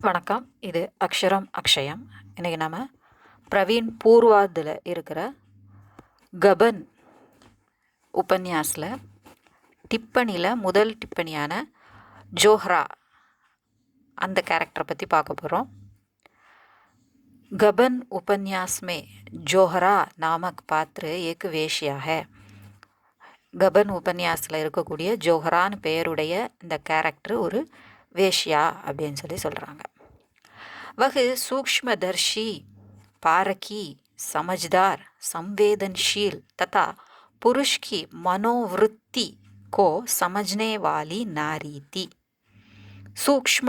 வணக்கம். இது அக்ஷரம் அக்ஷயம். இன்றைக்கி நம்ம பிரவீன் பூர்வாதில் இருக்கிற கபன் உபன்யாஸில் டிப்பணியில் முதல் டிப்பணியான ஜோஹ்ரா அந்த கேரக்டரை பற்றி பார்க்க போகிறோம். गबन उपन्यास में जोहरा नामक पात्र एक वेश्या है. கபன் உபன்யாஸில் இருக்கக்கூடிய ஜோஹரான்னு பெயருடைய இந்த கேரக்டர் ஒரு வேஷ்யா அப்படின்னு சொல்கிறாங்க. वह सूक्ष्मदर्शी, पारकी, समझदार, संवेदनशील तथा पुरुष की मनोवृत्ति को समझने वाली नारी थी. சூக்ஷ்ம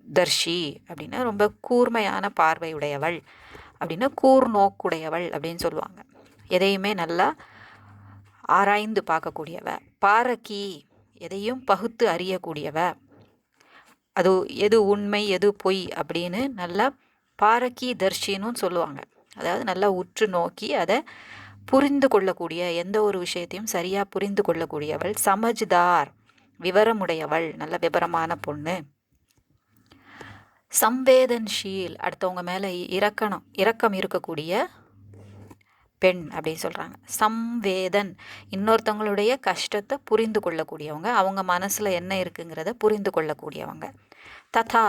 தர்ஷி அப்படின்னா ரொம்ப கூர்மையான பார்வையுடையவள், அப்படின்னா கூர்நோக்குடையவள் அப்படின்னு சொல்லுவாங்க. எதையுமே நல்லா ஆராய்ந்து பார்க்கக்கூடியவ. பாரகி, எதையும் பகுத்து அறியக்கூடியவ. அது எது உண்மை எது பொய் அப்படின்னு நல்லா பாரக்கி தர்ஷின்னு சொல்லுவாங்க. அதாவது நல்லா உற்று நோக்கி அதை புரிந்து கொள்ளக்கூடிய, எந்த ஒரு விஷயத்தையும் சரியாக புரிந்து கொள்ளக்கூடியவள். சமஜ்தார், விவரமுடையவள், நல்ல விவரமான பொண்ணு. சம்வேதன்ஷீல், அடுத்தவங்க மேலே இரக்கம் இருக்கக்கூடிய பெண் அப்படின்னு சொல்கிறாங்க. சம்வேதன், இன்னொருத்தவங்களுடைய கஷ்டத்தை புரிந்து கொள்ளக்கூடியவங்க, அவங்க மனசில் என்ன இருக்குங்கிறத புரிந்து கொள்ளக்கூடியவங்க. ததா,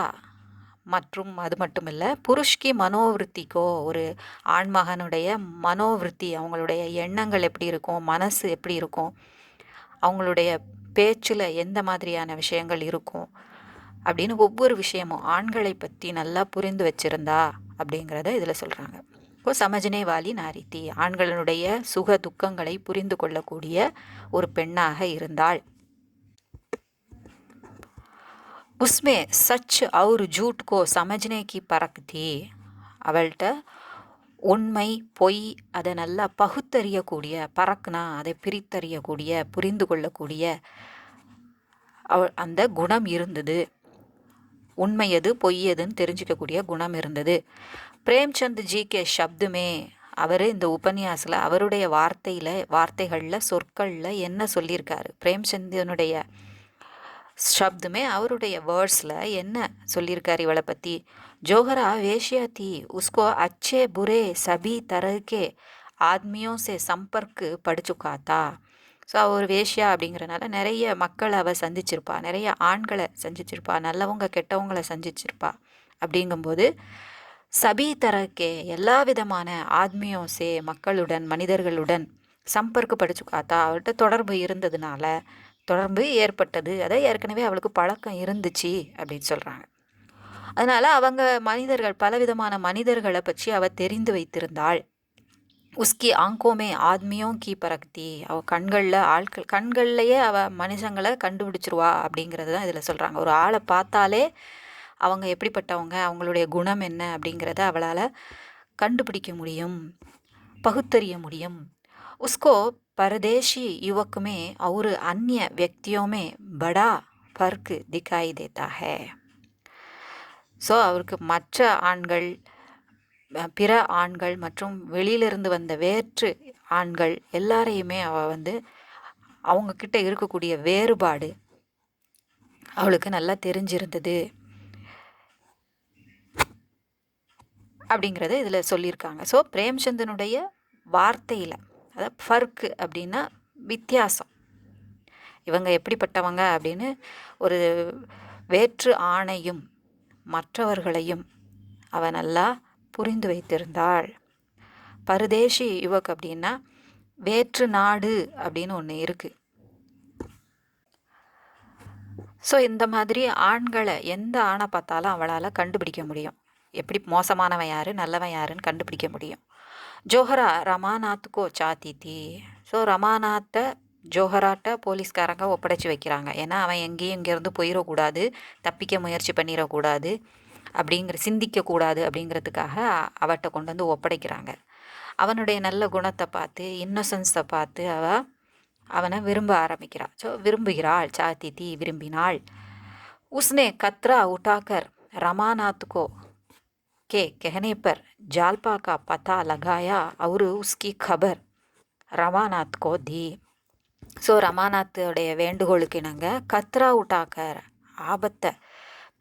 மற்றும் அது மட்டும் இல்லை, புருஷ்கி மனோவிருத்திக்கோ, ஒரு ஆண்மகனுடைய மனோவிருத்தி, அவங்களுடைய எண்ணங்கள் எப்படி இருக்கும், மனசு எப்படி இருக்கும், அவங்களுடைய பேச்சில் எந்த மாதிரியான விஷயங்கள் இருக்கும் அப்படின்னு ஒவ்வொரு விஷயமும் ஆண்களை பற்றி நல்லா புரிந்து வச்சிருந்தா அப்படிங்கிறத இதில் சொல்கிறாங்க. இப்போ சமஜனே வாலி நாரித்தி, ஆண்களுடைய சுக துக்கங்களை புரிந்து கொள்ளக்கூடிய ஒரு பெண்ணாக இருந்தாள். உஸ்மே சச் और झूठ को समझने की परख थी. அவள்கிட்ட உண்மை பொய் அதை நல்லா பகுத்தறியக்கூடிய, பறக்குனா அதை பிரித்தறியக்கூடிய, புரிந்து கொள்ளக்கூடிய அந்த குணம் இருந்தது. உண்மை எது பொய் எதுன்னு தெரிஞ்சிக்கக்கூடிய குணம் இருந்தது. பிரேம்சந்த் ஜி கே சப்துமே, அவர் இந்த உபன்யாசில் அவருடைய வார்த்தைகளில் சொற்களில் என்ன சொல்லியிருக்காரு, பிரேம்சந்தினுடைய शब्द அவருடைய வேர்ட்ஸில் என்ன சொல்லியிருக்கார் இவளை பற்றி. ஜோஹரா வேஷ்யா थी, उसको अच्छे बुरे सभी तरह के आदमियों से संपर्क पड़ चुका था. ஸோ அவர் வேஷ்யா அப்படிங்கிறனால நிறைய மக்களை அவள் சந்திச்சிருப்பா, நிறைய ஆண்களை சந்திச்சிருப்பா, நல்லவங்க கெட்டவங்களை சந்திச்சிருப்பா. அப்படிங்கும்போது சபி தரக்கே, எல்லா விதமான ஆத்மியோசே, மக்களுடன் மனிதர்களுடன் சம்பர்க்கு படிச்சுக்காத்தா, அவள்கிட்ட தொடர்பு இருந்ததுனால, தொடர்பு ஏற்பட்டது, அதை ஏற்கனவே அவளுக்கு பழக்கம் இருந்துச்சு அப்படின்னு சொல்கிறாங்க. அதனால் அவங்க மனிதர்கள், பலவிதமான மனிதர்களை பற்றி அவள் தெரிந்து வைத்திருந்தாள். உஸ்கி ஆங்கோமே ஆத்மியும் கீ பரக்தி, அவள் கண்கள்லையே அவள் மனுஷங்களை கண்டுபிடிச்சிருவா அப்படிங்கிறது தான் இதில் சொல்கிறாங்க. ஒரு ஆளை பார்த்தாலே அவங்க எப்படிப்பட்டவங்க, அவங்களுடைய குணம் என்ன அப்படிங்கிறத அவளால் கண்டுபிடிக்க முடியும், பகுத்தறிய முடியும். उसको परदेशी युवक में और अन्य व्यक्तियों में बड़ा फर्क दिखाई देता है. ஸோ அவருக்கு மற்ற ஆண்கள், பிற ஆண்கள் மற்றும் வெளியிலிருந்து வந்த வேற்று ஆண்கள் எல்லாரையுமே அவள் அவங்கக்கிட்ட இருக்கக்கூடிய வேறுபாடு அவளுக்கு நல்லா தெரிஞ்சிருந்தது அப்படிங்கிறத இதில் சொல்லியிருக்காங்க. ஸோ பிரேம்சந்தனுடைய வார்த்தையில், அதாவது ஃபர்க்கு அப்படின்னா வித்தியாசம், இவங்க எப்படிப்பட்டவங்க அப்படின்னு ஒரு வேற்று ஆணையும் மற்றவர்களையும் அவள் நல்லா புரிந்து வைத்திருந்தாள். பரதேசி யுவக் அப்படின்னா வேற்று நாடு அப்படின்னு ஒன்று இருக்குது. ஸோ இந்த மாதிரி ஆண்களை, எந்த ஆணை பார்த்தாலும் அவளால் கண்டுபிடிக்க முடியும், எப்படி மோசமானவன் யார் நல்லவன் யாருன்னு கண்டுபிடிக்க முடியும். ஜோஹரா ரமாநாத்துக்கோ சாத்தி தீ. ஸோ ரமாநாத்தை ஜோஹராட்ட போலீஸ்காரங்க ஒப்படைச்சி வைக்கிறாங்க. ஏன்னா அவன் எங்கேயும் இங்கேருந்து போயிடக்கூடாது, தப்பிக்க முயற்சி பண்ணிடக்கூடாது, சிந்திக்கக்கூடாது அப்படிங்கிறதுக்காக அவட்ட கொண்டு வந்து ஒப்படைக்கிறாங்க. அவனுடைய நல்ல குணத்தை பார்த்து, இன்னொசன்ஸை பார்த்து அவனை விரும்ப ஆரம்பிக்கிறாள். ஸோ விரும்புகிறாள், சாத்தி தீ விரும்பினாள். உஸ்னே கத்ரா உட்டாக்கர் ரமாநாத்துக்கோ के कहने पर जालपा का पता लगाया और उसकी खबर रमानाथ को दी. ஸோ ரமாநாத்தோடைய வேண்டுகோளுக்கு இணங்க கத்ரா உட்டாக்கர், ஆபத்தை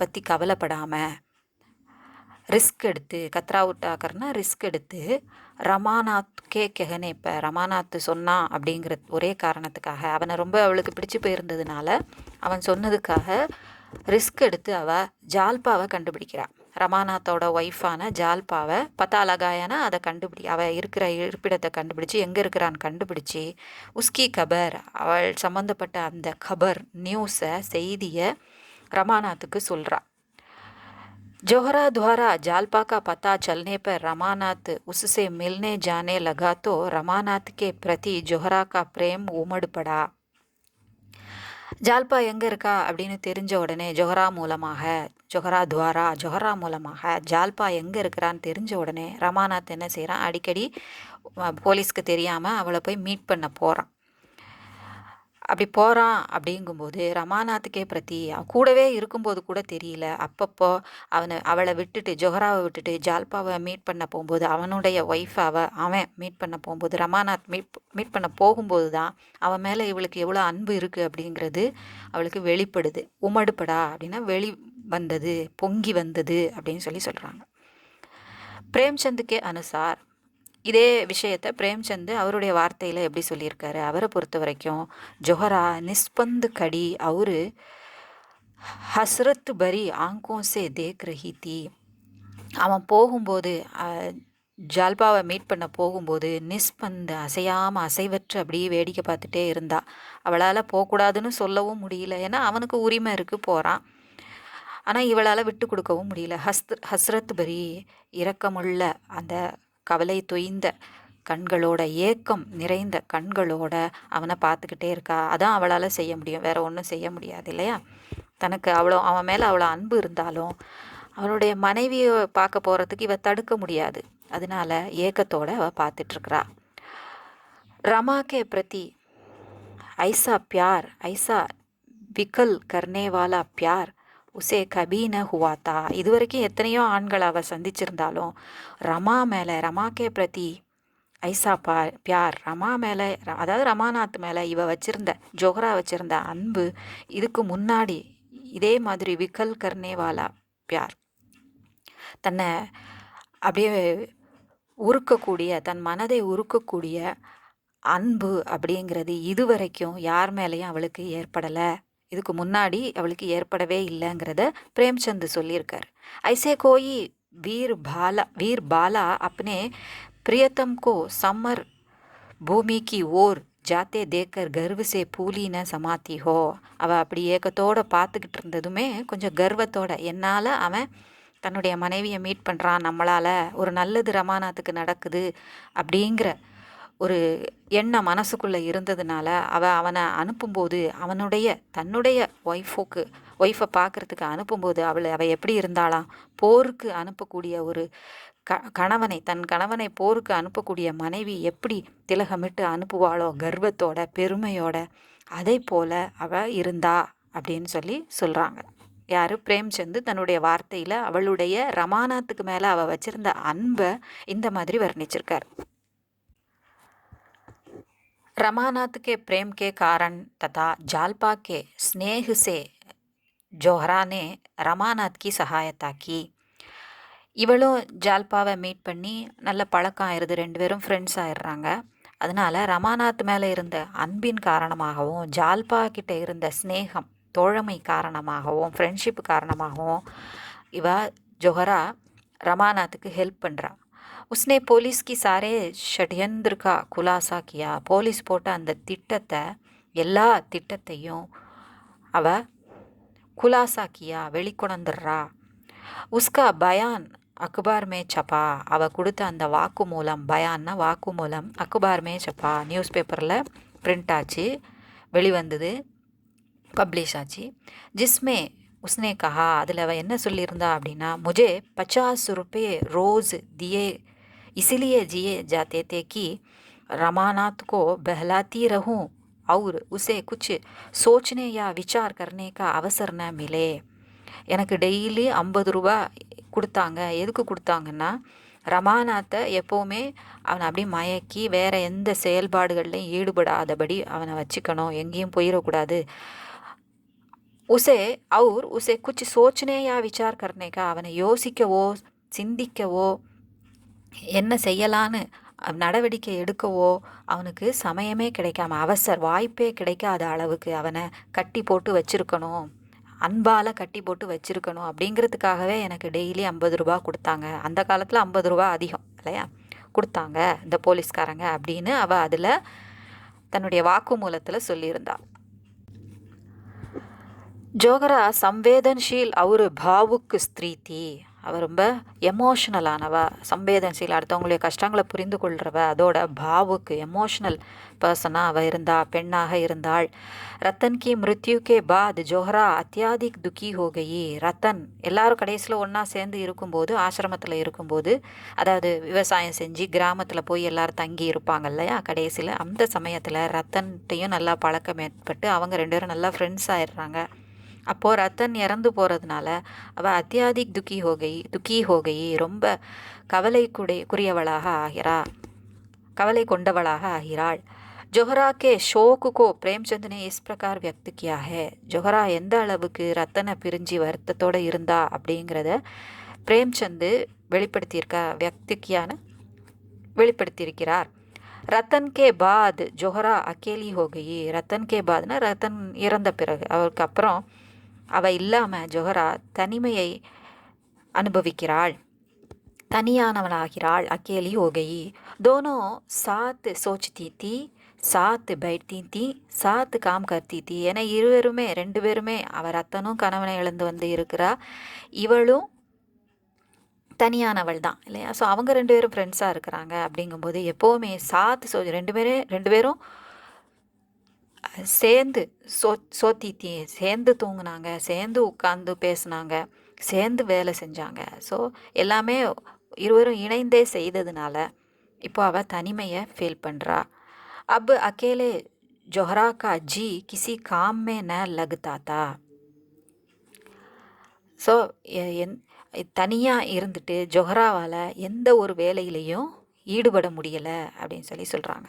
பற்றி கவலைப்படாமல் ரிஸ்க் எடுத்து, கத்ரா உட்டாக்கர்னா ரிஸ்க் எடுத்து, ரமாநாத்கே கெஹனே, இப்போ ரமாநாத் சொன்னான் அப்படிங்கிற ஒரே காரணத்துக்காக, அவனை ரொம்ப அவளுக்கு பிடிச்சி போயிருந்ததுனால அவன் சொன்னதுக்காக ரிஸ்க் எடுத்து அவள் ஜால்பாவை கண்டுபிடிக்கிறாள். ரமாநாத்தோட ஒய்ஃபான ஜால்பாவை பத்தா லகாயானா அதை அவள் இருக்கிற இருப்பிடத்தை கண்டுபிடிச்சி எங்கே இருக்கிறான்னு கண்டுபிடிச்சி உஸ்கி கபர், அவள் சம்மந்தப்பட்ட அந்த கபர் நியூஸை செய்தியை ரமாநாத்துக்கு சொல்கிறா. जोहरा द्वारा जालपा का पता चलने पर रमानाथ उससे मिलने जाने लगा तो रमानाथ के प्रति जोहरा का प्रेम उमड़ पड़ा. ஜால்பா எங்கே இருக்கா அப்படின்னு தெரிஞ்ச உடனே ஜொஹரா மூலமாக ஜால்பா எங்கே இருக்கிறான்னு தெரிஞ்ச உடனே ரமாநாத் என்ன செய்கிறான், அடிக்கடி போலீஸ்க்கு தெரியாமல் அவளை போய் மீட் பண்ண போகிறான். அப்படி போகிறான் அப்படிங்கும்போது ரமாநாத்துக்கே பிரதி கூடவே இருக்கும்போது கூட தெரியல. அப்பப்போ அவளை விட்டுட்டு, ஜொஹராவை விட்டுட்டு ஜால்பாவை மீட் பண்ண போகும்போது, அவனுடைய ஒய்ஃபை அவன் மீட் பண்ண போகும்போது, ரமாநாத் மீட் பண்ண போகும்போது தான் அவன் மேலே இவளுக்கு எவ்வளோ அன்பு இருக்குது அப்படிங்கிறது அவளுக்கு வெளிப்படுது. உமடுப்படா அப்படின்னா வெளி வந்தது, பொங்கி வந்தது அப்படின்னு சொல்கிறாங்க. பிரேம்சந்துக்கே அனுசார், இதே விஷயத்தை பிரேம்சந்த் அவருடைய வார்த்தையில் எப்படி சொல்லியிருக்காரு, அவரை பொறுத்த வரைக்கும் ஜொஹரா நிஸ்பந்து கடி அவரு ஹஸ்ரத் பரி ஆங்கோசே தேக் ரஹி தி. அவன் போகும்போது, ஜால்பாவை மீட் பண்ண போகும்போது நிஸ்பந்து அசையாமல் அசைவற்று அப்படியே வேடிக்கை பார்த்துட்டே இருந்தா. அவளால் போகக்கூடாதுன்னு சொல்லவும் முடியல, ஏன்னா அவனுக்கு உரிமை இருக்குது, போகிறான். ஆனால் இவளால் விட்டு கொடுக்கவும் முடியல. ஹஸ்ரத் பரி இரக்கமுள்ள அந்த கவலை தொய்ந்த கண்களோட, ஏக்கம் நிறைந்த கண்களோட அவனை பார்த்துக்கிட்டே இருக்கா. அதான் அவளால் செய்ய முடியும், வேற ஒன்றும் செய்ய முடியாது இல்லையா. தனக்கு அவன் மேலே அவ்வளோ அன்பு இருந்தாலும் அவளுடைய மனைவியை பார்க்க போகிறதுக்கு இவ தடுக்க முடியாது. அதனால ஏக்கத்தோடு அவள் பார்த்துட்ருக்குறா. ரமாக்கே பிரதி ஐசா பியார், ஐசா விக்கல் கர்னேவாலா பியார் உசே கபீன ஹுவாத்தா. இது வரைக்கும் எத்தனையோ ஆண்களை அவள் சந்திச்சிருந்தாலும் ரமாக்கே பிரதி ஐசா பியார், ரமா மேலே, அதாவது ரமாநாத் மேலே இவ வச்சிருந்த, ஜொஹரா வச்சிருந்த அன்பு இதுக்கு முன்னாடி இதே மாதிரி விக்கல் கர்னேவாலா பியார், தன்னை அப்படியே உருக்கக்கூடிய, தன் மனதை உருக்கக்கூடிய அன்பு அப்படிங்கிறது இதுவரைக்கும் யார் மேலேயும் அவளுக்கு ஏற்படலை, இதுக்கு முன்னாடி அவளுக்கு ஏற்படவே இல்லைங்கிறத பிரேம்சந்த் சொல்லியிருக்கார். ஐசே கோயி வீர் பாலா अपने प्रियतम को समर भूमि की ओर जाते देखकर गर्व से फूली न समाती हो. அவள் அப்படி ஏக்கத்தோடு பார்த்துக்கிட்டு இருந்ததுமே கொஞ்சம் கர்வத்தோட, என்னால் அவன் தன்னுடைய மனைவியை மீட் பண்ணுறான், நம்மளால் ஒரு நல்லது ரமாநாத்துக்கு நடக்குது அப்படிங்கிற ஒரு எண்ணம் மனசுக்குள்ளே இருந்ததுனால அவனை அனுப்பும்போது, தன்னுடைய ஒய்ஃபை பார்க்குறதுக்கு அனுப்பும்போது அவள் எப்படி இருந்தாலாம், போருக்கு அனுப்பக்கூடிய ஒரு தன் கணவனை போருக்கு அனுப்பக்கூடிய மனைவி எப்படி திலகமிட்டு அனுப்புவாளோ கர்வத்தோட பெருமையோட, அதை போல அவள் இருந்தா அப்படின்னு சொல்கிறாங்க. யார், பிரேம்சந்த் தன்னுடைய வார்த்தையில் அவளுடைய ரமாநாத்துக்கு மேலே அவள் வச்சிருந்த அன்பை இந்த மாதிரி வர்ணிச்சிருக்கார். रमानाथ के प्रेम के कारण तथा जालपा के स्नेह से जोहरा ने रमानाथ की सहायता की. இவளும் ஜால்பாவை மீட் பண்ணி நல்ல பழக்கம் ஆயிடுது, 2 பேரும் ஃப்ரெண்ட்ஸ் ஆயிடுறாங்க. அதனால் ரமாநாத் மேலே இருந்த அன்பின் காரணமாகவும், ஜால்பா கிட்ட இருந்த ஸ்னேகம் தோழமை காரணமாகவும், ஃப்ரெண்ட்ஷிப் காரணமாகவும் ஜொஹரா ரமாநாத்துக்கு ஹெல்ப் பண்ணுறா. उसने पुलिस की सारे षड्यंत्र का खुलासा किया. போலீஸ் போட்ட அந்த எல்லா திட்டத்தையும் அவ குலாசா கியா, வெளிக்கொணர்ந்துடுறா. உஸ்கா பயான் அக்பார் மே சப்பா, அவள் கொடுத்த அந்த வாக்குமூலம், பயான்னா வாக்குமூலம், அக்பார் மே சப்பா, நியூஸ் பேப்பரில் பிரிண்ட் ஆச்சு, வெளிவந்தது, பப்ளிஷ் ஆச்சு. ஜிஸ்மே உஸ்னே கஹா, அதில் அவள் என்ன சொல்லியிருந்தா அப்படின்னா, मुझे 50 रुपये रोज़ दिए इसलिए जिए जाते थे कि रमानाथ को बहलाती रहूं और उसे कुछ सोचने या विचार करने का अवसर न मिले. எனக்கு டெய்லி 50 ரூபா கொடுத்தாங்க. எதுக்கு கொடுத்தாங்கன்னா, ரமாநாத்தை எப்போவுமே அவனை அப்படியே மயக்கி வேறு எந்த செயல்பாடுகள்லையும் ஈடுபடாதபடி அவனை வச்சுக்கணும், எங்கேயும் போயிடக்கூடாது, उसे और उसे कुछ सोचने या विचार करने का அவனை யோசிக்கவோ சிந்திக்கவோ என்ன செய்யலான்னு நடவடிக்கை எடுக்கவோ அவனுக்கு சமயமே கிடைக்காம வாய்ப்பே கிடைக்காத அளவுக்கு அவனை கட்டி போட்டு வச்சிருக்கணும், அன்பால் கட்டி போட்டு வச்சிருக்கணும் அப்படிங்கிறதுக்காகவே எனக்கு டெய்லி 50 ரூபா கொடுத்தாங்க. அந்த காலத்தில் 50 ரூபா அதிகம் இல்லையா, கொடுத்தாங்க இந்த போலீஸ்காரங்க அப்படின்னு அவள் அதில் தன்னுடைய வாக்குமூலத்தில் சொல்லியிருந்தாள். ஜோகரா சம்வேதன்ஷீல் அவர் பாவுக்கு ஸ்திரீ தீ. அவள் ரொம்ப எமோஷ்னலானவ, சம்வேதன்ஷீல், அடுத்தவங்களுடைய கஷ்டங்களை புரிந்து கொள்கிறவ, அதோட பாவுக்கு எமோஷ்னல் பர்சனாக அவள் இருந்தா, பெண்ணாக இருந்தாள். ரத்தன் கி மிருத்யுக்கே பாத் ஜோஹரா அத்தியாதிக் துக்கி ஹோகயி. ரத்தன் எல்லாரும் கடைசியில் ஒன்றா சேர்ந்து இருக்கும்போது, ஆசிரமத்தில் இருக்கும்போது, அதாவது விவசாயம் செஞ்சு கிராமத்தில் போய் எல்லோரும் தங்கி இருப்பாங்க இல்லையா, கடைசியில் அந்த சமயத்தில் ரத்தன்ட்டையும் நல்லா பழக்கம் ஏற்பட்டு அவங்க 2 பேரும் நல்லா ஃப்ரெண்ட்ஸ் ஆயிடுறாங்க. அப்போது ரத்தன் இறந்து போகிறதுனால அவள் அத்தியாதிக் துக்கி ஹோகை ரொம்ப கவலைக்குரியவளாக ஆகிறாள், கவலை கொண்டவளாக ஆகிறாள். ஜோஹரா கே ஷோக்கு கோ பிரேம்சந்த் ने इस प्रकार व्यक्त किया है. ஜோஹரா எந்த அளவுக்கு ரத்தனை பிரிஞ்சு வருத்தத்தோடு இருந்தா அப்படிங்கிறத பிரேம்சந்த் வெளிப்படுத்தியிருக்கிறார். ரத்தன் கே பாத் ஜோஹரா அக்கேலி ஹோகி. ரத்தன் கே பாத்னா ரத்தன் இறந்த பிறகு, அவருக்கு அப்புறம் அவள் இல்லாமல் ஜோஹரா தனிமையை அனுபவிக்கிறாள், தனியானவளாகிறாள், அக்கேலி ஹோகி. दोनों साथ सोचती थी, साथ बैठती थी, साथ काम करती थी. ஏன்னா இருவருமே 2 பேருமே, அவர் ரத்தனும் கணவனை இழந்து வந்து இருக்கிறா, இவளும் தனியானவள் தான் இல்லையா. ஸோ அவங்க 2 பேரும் ஃப்ரெண்ட்ஸாக இருக்கிறாங்க. அப்படிங்கும்போது எப்போவுமே சாத்து 2 பேரும் சேர்ந்து சோத்தித்தி சேர்ந்து தூங்குனாங்க, சேர்ந்து உட்காந்து பேசுனாங்க, சேர்ந்து வேலை செஞ்சாங்க. ஸோ எல்லாமே இருவரும் இணைந்தே செய்ததுனால இப்போ அவள் தனிமையை ஃபீல் பண்ணுறா. அப் அக்கேலே ஜோஹரா கா ஜி கிசி காம் மே ந லக்தா தா. ஸோ தனியாக இருந்துட்டு ஜோஹராவால் எந்த ஒரு வேலையிலையும் ஈடுபட முடியலை அப்படின்னு சொல்கிறாங்க.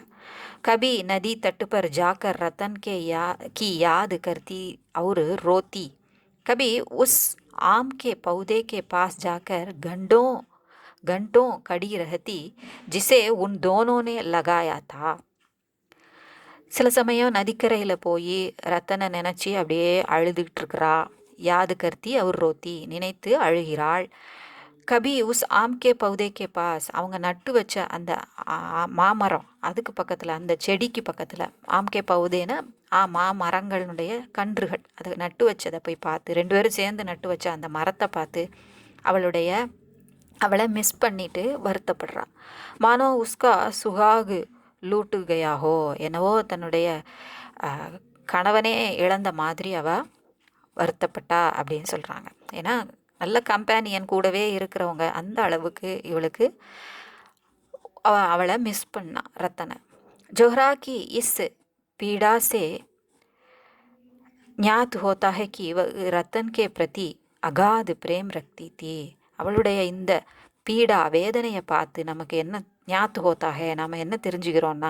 कभी नदी तट पर जाकर रतन की याद करती और रोती. कभी उस आम के पौधे के पास जाकर घंटों खड़ी रहती जिसे उन दोनों ने लगाया था. சில சமயம் நதிக்கரையில் போய் ரத்தனை நினச்சி அப்படியே அழுதுகிட்டு இருக்கிறா. யாது கர்த்தி அவர் ரோத்தி, நினைத்து அழுகிறாள். கபி உஸ் ஆம்கே பௌதேக்கே பாஸ், அவங்க நட்டு வச்ச அந்த மாமரம் அதுக்கு பக்கத்தில், அந்த செடிக்கு பக்கத்தில், ஆம்கே பௌதேன மாமரங்களுடைய கன்றுகள், அதை நட்டு வச்சதை போய் பார்த்து, 2 பேரும் சேர்ந்து நட்டு வச்ச அந்த மரத்தை பார்த்து அவளை மிஸ் பண்ணிட்டு வருத்தப்படுறா. மானோ உஸ்கா சுகாகு லூட்டு கயாஹோ, என்னவோ தன்னுடைய கணவனே இழந்த மாதிரி அவள் வருத்தப்பட்டா அப்படின்னு சொல்கிறாங்க. ஏன்னா நல்ல கம்பேனியன் கூடவே இருக்கிறவங்க அந்த அளவுக்கு இவளுக்கு அவளை மிஸ் பண்ணா ரத்தனை. ஜோஹரா கி இஸ் पीड़ा से ज्ञात होता है कि वह रतन के प्रति अगाध प्रेम रखती थी. அவளுடைய இந்த பீடா வேதனையை பார்த்து நமக்கு என்ன ஞாத்து ஹோத்தாக, நாம் என்ன தெரிஞ்சுக்கிறோன்னா,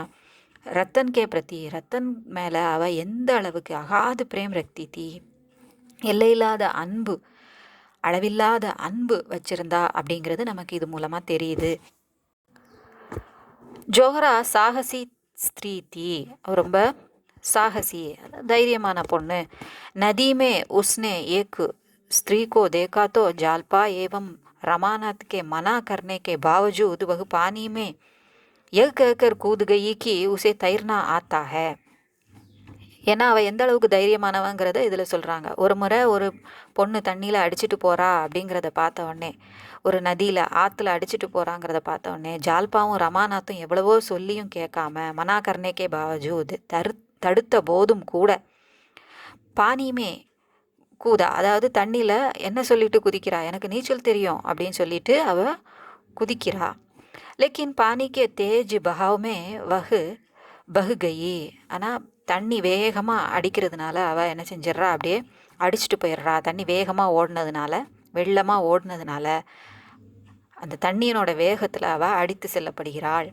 ரத்தன் கே பிரதி, ரத்தன் மேலே அவள் எந்த அளவுக்கு அகாது பிரேம் ரக்தி தீ, எல்லையில்லாத அன்பு, அளவில்லாத அன்பு வச்சிருந்தா அப்படிங்கிறது நமக்கு இது மூலமாக தெரியுது. ஜோஹரா சாகசி ஸ்திரீ தீ, ரொம்ப சாகசி, தைரியமான பொண்ணு. நதிமே உஸ்னே ஏக் स्त्री को देखा तो जालपा एवं रमानाथ के मना करने के बावजूद वह पानी में यह कहकर कूद गई कि उसे तैरना आता है. ஏன்னா அவள் எந்த அளவுக்கு தைரியமானவங்கிறத இதில் சொல்கிறாங்க. ஒரு முறை ஒரு பொண்ணு தண்ணியில் அடிச்சுட்டு போகிறா அப்படிங்கிறத பார்த்த உடனே, ஒரு நதியில் ஆற்றுல அடிச்சுட்டு போகிறாங்கிறத பார்த்த உடனே ஜால்பாவும் ரமாநாத்தும் எவ்வளவோ சொல்லியும் கேட்காம மனாகர்னேக்கே பாவஜூத் தடுத்த போதும் கூட பானியுமே கூதா, அதாவது தண்ணியில் என்ன சொல்லிட்டு குதிக்கிறா, எனக்கு நீச்சல் தெரியும் அப்படின்னு சொல்லிட்டு அவள் குதிக்கிறா. லேக்கின் பானிக்கே தேஜ் பஹாவுமே பஹு கயி, ஆனால் தண்ணி வேகமாக அடிக்கிறதுனால அவள் என்ன செஞ்சிட்றா, அப்படியே அடிச்சுட்டு போயிடுறா. தண்ணி வேகமாக ஓடினதுனால, வெள்ளமாக ஓடினதுனால அந்த தண்ணியினோட வேகத்தில் அவள் அடித்து செல்லப்படுகிறாள்.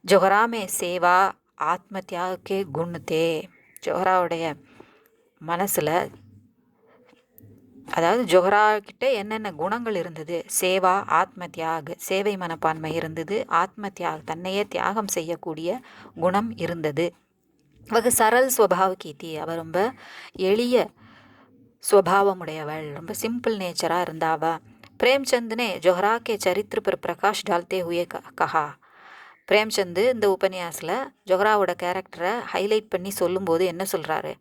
ஜோஹராமே சேவா ஆத்ம தியாகே குணத்தே, ஜோஹராவுடைய மனசில் அதாவது ஜொஹரா கிட்ட என்னென்ன குணங்கள் இருந்தது? சேவா, ஆத்ம தியாக, சேவை மனப்பான்மை இருந்தது. ஆத்ம தியாக, தன்னையே தியாகம் செய்யக்கூடிய குணம் இருந்தது. வகு சரல் ஸ்வபாவ கீதி, அவள் ரொம்ப எளிய स्वभावमुடையவள், ரொம்ப சிம்பிள் நேச்சராக இருந்தாவா. प्रेमचंद ने जोहरा के चरित्र पर प्रकाश डालते हुए कहा. பிரேம்சந்த் இந்த உபன்யாசில் ஜொஹராவோட கேரக்டரை ஹைலைட் பண்ணி சொல்லும்போது என்ன சொல்கிறாரு?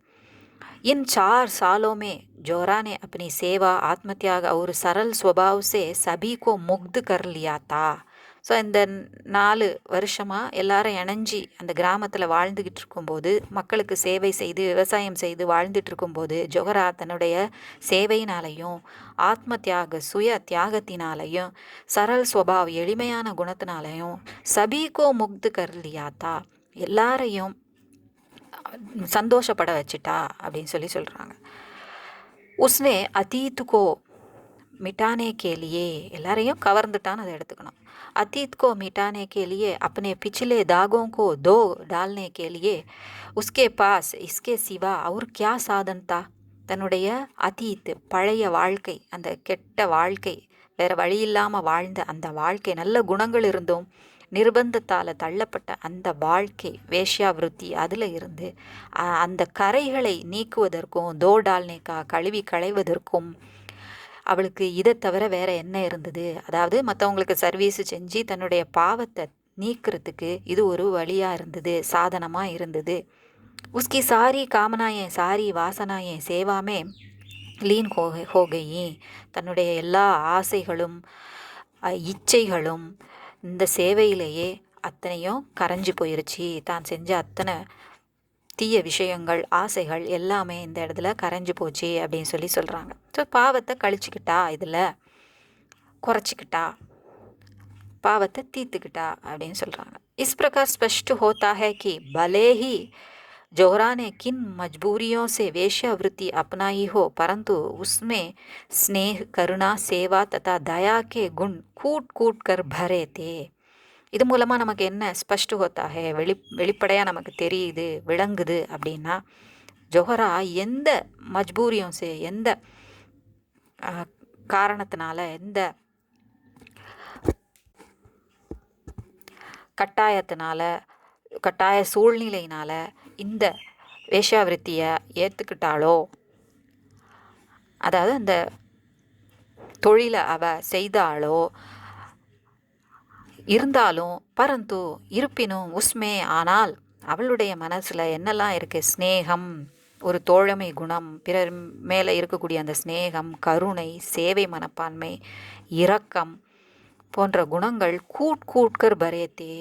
इन 4 सालों में जोहरा ने अपनी सेवा, आत्मत्याग और सरल स्वभाव से सभी को मुग्ध कर लिया था. ஸோ இந்த 4 வருஷமாக எல்லாரும் இணைஞ்சி அந்த கிராமத்தில் வாழ்ந்துக்கிட்டு இருக்கும்போது, மக்களுக்கு சேவை செய்து விவசாயம் செய்து வாழ்ந்துட்டு இருக்கும்போது, ஜொஹரா தன்னுடைய சேவையினாலையும் ஆத்ம தியாக சுய தியாகத்தினாலையும் சரல் ஸ்வபாவ் எளிமையான குணத்தினாலையும் சபீகோ முக்து கர்லியாத்தா, எல்லாரையும் சந்தோஷப்பட வச்சுட்டா அப்படின்னு சொல்கிறாங்க. உஸ்னே அதீத்துக்கோ மிட்டானே கேலியே, எல்லாரையும் கவர்ந்துட்டான்னு அதை எடுத்துக்கணும். अतीत को मिटाने के लिए अपने पिछले दागों को धो डालने के लिए उसके पास इसके सिवा और क्या साधन था. தன்னுடைய அதீத் பழைய வாழ்க்கை, அந்த கெட்ட வாழ்க்கை, வேறு வழி இல்லாமல் வாழ்ந்த அந்த வாழ்க்கை, நல்ல குணங்கள் இருந்தும் நிர்பந்தத்தால் தள்ளப்பட்ட அந்த வாழ்க்கை, வேஷ்யாவிருத்தி, அதில் இருந்து அந்த கரைகளை நீக்குவதற்கும் தோடால்னேக்கா கழுவி களைவதற்கும் அவளுக்கு இதை தவிர வேற என்ன இருந்தது? அதாவது மற்றவங்களுக்கு சர்வீஸ் செஞ்சு தன்னுடைய பாவத்தை நீக்கிறதுக்கு இது ஒரு வழியாக இருந்தது, சாதனமாக இருந்தது. உஸ்கி சாரி காமனாயே சாரி வாசனாயே சேவாமே லீன் ஹோகையி, தன்னுடைய எல்லா ஆசைகளும் இச்சைகளும் இந்த சேவையிலேயே அத்தனையும் கரைஞ்சி போயிருச்சு. தான் செஞ்ச அத்தனை தீய விஷயங்கள், ஆசைகள் எல்லாமே இந்த இடத்துல கரைஞ்சி போச்சு அப்படின்னு சொல்கிறாங்க. ஸோ பாவத்தை கழிச்சுக்கிட்டா, இதில் குறைச்சிக்கிட்டா, பாவத்தை தீர்த்துக்கிட்டா அப்படின்னு சொல்கிறாங்க. इस प्रकार स्पष्ट होता है कि भले ही जोहरा ने किन मजबूरियों से वेश्यावृत्ति अपनाई हो, परंतु उसमें स्नेह, करुणा, सेवा तथा दया के गुण कूट कूट कर भरे थे. இது மூலமாக நமக்கு என்ன ஸ்பஷ்டு ஹோத்தாக வெளிப்படையாக நமக்கு தெரியுது, விளங்குது அப்படின்னா, ஜொஹரா எந்த மஜ்பூரியும் எந்த காரணத்தினால, எந்த கட்டாயத்தினால, கட்டாய சூழ்நிலையினால் இந்த வேஷ்யாவிருத்தியை ஏற்றுக்கிட்டாளோ, அதாவது அந்த தொழிலை அவ செய்தாலோ இருந்தாலும், பரந்து இருப்பினும், உஸ்மே ஆனால் அவளுடைய மனசில் என்னெல்லாம் இருக்குது? ஸ்னேகம், ஒரு தோழமை குணம், பிறர் மேலே இருக்கக்கூடிய அந்த ஸ்னேகம், கருணை, சேவை மனப்பான்மை, இரக்கம் போன்ற குணங்கள் கூட்கர் பரேத்தே.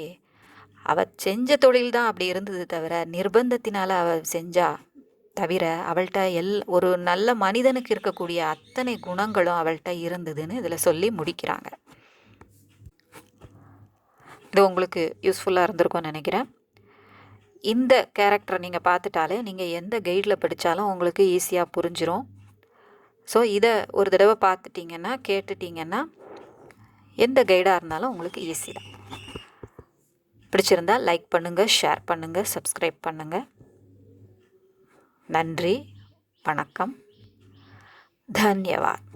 அவள் செஞ்ச தொழில் தான் அப்படி இருந்தது தவிர, நிர்பந்தத்தினால் அவள் செஞ்சா தவிர, அவள்கிட்ட ஒரு நல்ல மனிதனுக்கு இருக்கக்கூடிய அத்தனை குணங்களும் அவள்கிட்ட இருந்ததுன்னு இதில் சொல்லி முடிக்கிறாங்க. இது உங்களுக்கு யூஸ்ஃபுல்லாக இருந்திருக்கும்னு நினைக்கிறேன். இந்த கேரக்டரை நீங்கள் பார்த்துட்டாலே நீங்கள் எந்த கைடில் படித்தாலும் உங்களுக்கு ஈஸியாக புரிஞ்சிடும். ஸோ இதை ஒரு தடவை பார்த்துட்டிங்கன்னா, கேட்டுட்டிங்கன்னா, எந்த கைடாக இருந்தாலும் உங்களுக்கு ஈஸி தான். பிடிச்சிருந்தால் லைக் பண்ணுங்கள், ஷேர் பண்ணுங்கள், சப்ஸ்கிரைப் பண்ணுங்கள். நன்றி, வணக்கம், தன்யவாத்.